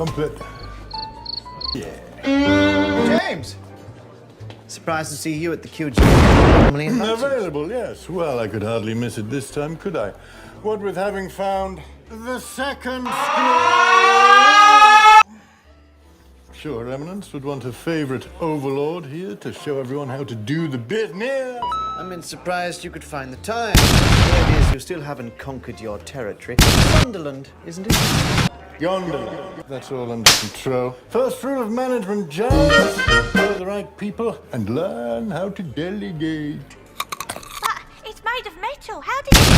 trumpet. Yeah. James! Surprised to see you at the QG. Normally Available, yes. Well, I could hardly miss it this time, could I? What with having found the second scroll. Sure, Eminence would want a favorite overlord here to show everyone how to do the business. I'm surprised you could find the time. The idea is you still haven't conquered your territory. Sunderland, isn't it? Yonder. That's all under control. First rule of management, Giles. Know the right people and learn how to delegate. But it's made of metal. How did you...